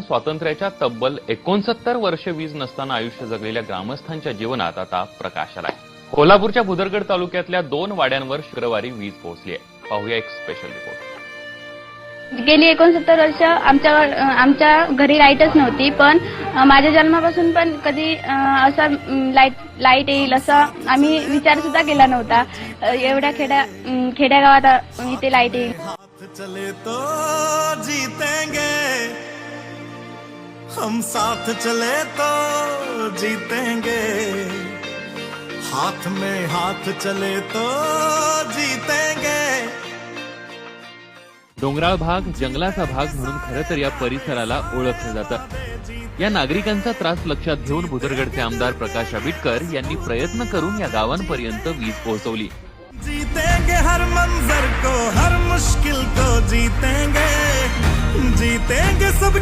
स्वातंत्र्याच्या तब्बल 69 वर्ष वीज नसताना आयुष्य जगलेल्या ग्रामस्थांच्या जीवनात आता प्रकाश आलाय। कोल्हापूरच्या भुदरगड तालुक्यातल्या 2 वाड्यांवर शुक्रवारी वीज पोहोचली आहे। पाहूया एक स्पेशल रिपोर्ट। गेली 69 वर्ष आमच्या घरी लाईटच नव्हती, पण माझ्या जन्मापासून पण कधी असा लाईट येईल असा आम्ही विचार सुद्धा केला नव्हता। एवढ्या खेड्या गावात इथे लाईट येईल। चले तो जीतेंगे, हम साथ चले तो जीतेंगे, हाथ में हाथ चले तो जीतेंगे। डोंगराळ भाग, जंगलाचा भाग म्हणून खरं तर या परिसराला ओळखलं जातं। या नागरिकांचा त्रास लक्षात घेऊन भुदरगडचे आमदार प्रकाश आबिटकर यांनी प्रयत्न करून या गावांपर्यंत वीज पोहोचवली। जीतेंगे हर मंजर को, हर मुश्किल को जीतेंगे, जीतेंगे सब।